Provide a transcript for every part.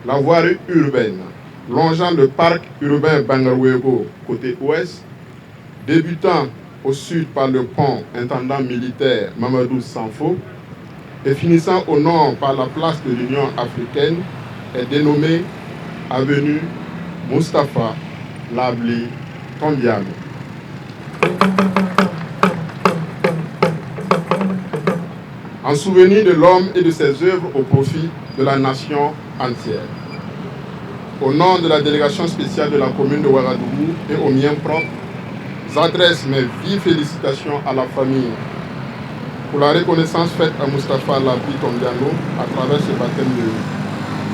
La voirie urbaine longeant le parc urbain Bangarwego côté ouest, débutant au sud par le pont intendant militaire Mamadou Sanfo et finissant au nord par la place de l'Union africaine, est dénommée avenue Mustapha Labli Tondiano. En souvenir de l'homme et de ses œuvres au profit de la nation entière. Au nom de la délégation spéciale de la commune de Ouagadougou et au mien propre, j'adresse mes vives félicitations à la famille pour la reconnaissance faite à Mustapha Labli Tondiano à travers ce baptême de vie.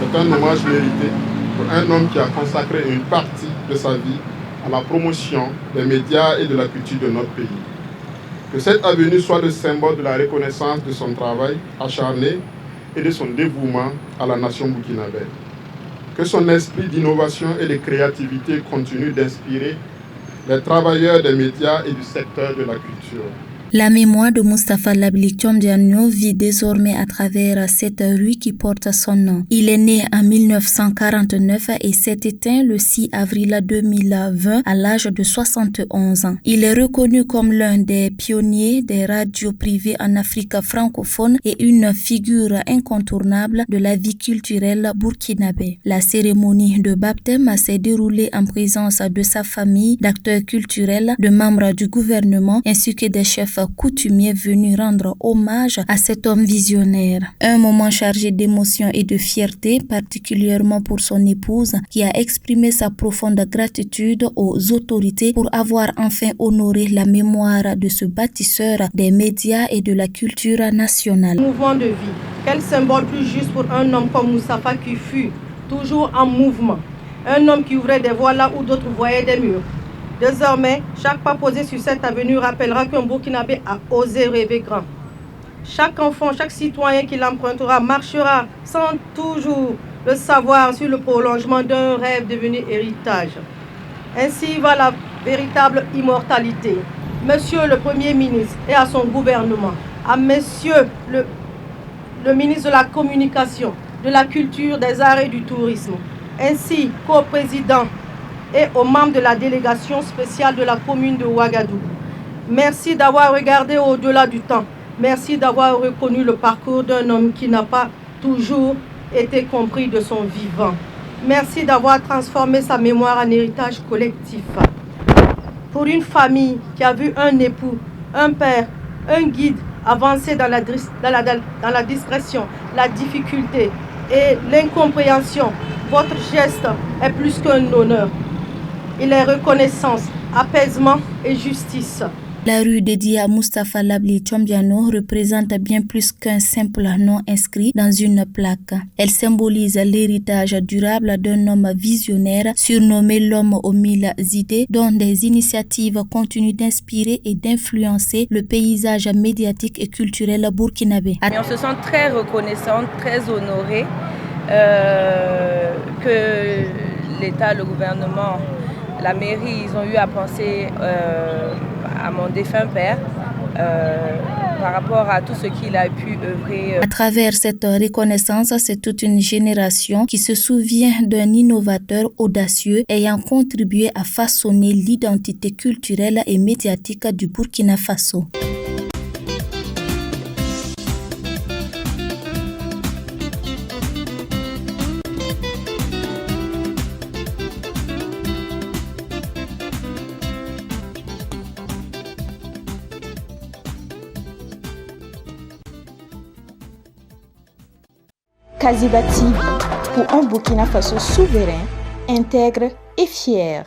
C'est un hommage mérité pour un homme qui a consacré une partie de sa vie à la promotion des médias et de la culture de notre pays. Que cette avenue soit le symbole de la reconnaissance de son travail acharné et de son dévouement à la nation burkinabé. Que son esprit d'innovation et de créativité continue d'inspirer les travailleurs des médias et du secteur de la culture. La mémoire de Mustapha Labli Tondiano vit désormais à travers cette rue qui porte son nom. Il est né en 1949 et s'est éteint le 6 avril 2020 à l'âge de 71 ans. Il est reconnu comme l'un des pionniers des radios privées en Afrique francophone et une figure incontournable de la vie culturelle burkinabé. La cérémonie de baptême s'est déroulée en présence de sa famille, d'acteurs culturels, de membres du gouvernement ainsi que des chefs coutumier venu rendre hommage à cet homme visionnaire. Un moment chargé d'émotion et de fierté, particulièrement pour son épouse, qui a exprimé sa profonde gratitude aux autorités pour avoir enfin honoré la mémoire de ce bâtisseur des médias et de la culture nationale. Mouvement de vie. Quel symbole plus juste pour un homme comme Mustapha qui fut toujours en mouvement. Un homme qui ouvrait des voies là où d'autres voyaient des murs. Désormais, chaque pas posé sur cette avenue rappellera qu'un Burkinabé a osé rêver grand. Chaque enfant, chaque citoyen qui l'empruntera marchera sans toujours le savoir sur le prolongement d'un rêve devenu héritage. Ainsi va la véritable immortalité. Monsieur le Premier ministre et à son gouvernement, à Monsieur le ministre de la Communication, de la Culture, des Arts et du Tourisme, ainsi qu'au président et aux membres de la délégation spéciale de la commune de Ouagadougou. Merci d'avoir regardé au-delà du temps. Merci d'avoir reconnu le parcours d'un homme qui n'a pas toujours été compris de son vivant. Merci d'avoir transformé sa mémoire en héritage collectif. Pour une famille qui a vu un époux, un père, un guide avancer dans la discrétion, la difficulté et l'incompréhension, votre geste est plus qu'un honneur. Il est reconnaissance, apaisement et justice. La rue dédiée à Mustapha Labli Tondiano représente bien plus qu'un simple nom inscrit dans une plaque. Elle symbolise l'héritage durable d'un homme visionnaire surnommé l'homme aux mille idées, dont des initiatives continuent d'inspirer et d'influencer le paysage médiatique et culturel burkinabé. On se sent très reconnaissante, très honorée que l'État, le gouvernement, la mairie, ils ont eu à penser à mon défunt père par rapport à tout ce qu'il a pu œuvrer. À travers cette reconnaissance, c'est toute une génération qui se souvient d'un innovateur audacieux ayant contribué à façonner l'identité culturelle et médiatique du Burkina Faso. Kaziba TV, pour un Burkina Faso souverain, intègre et fier.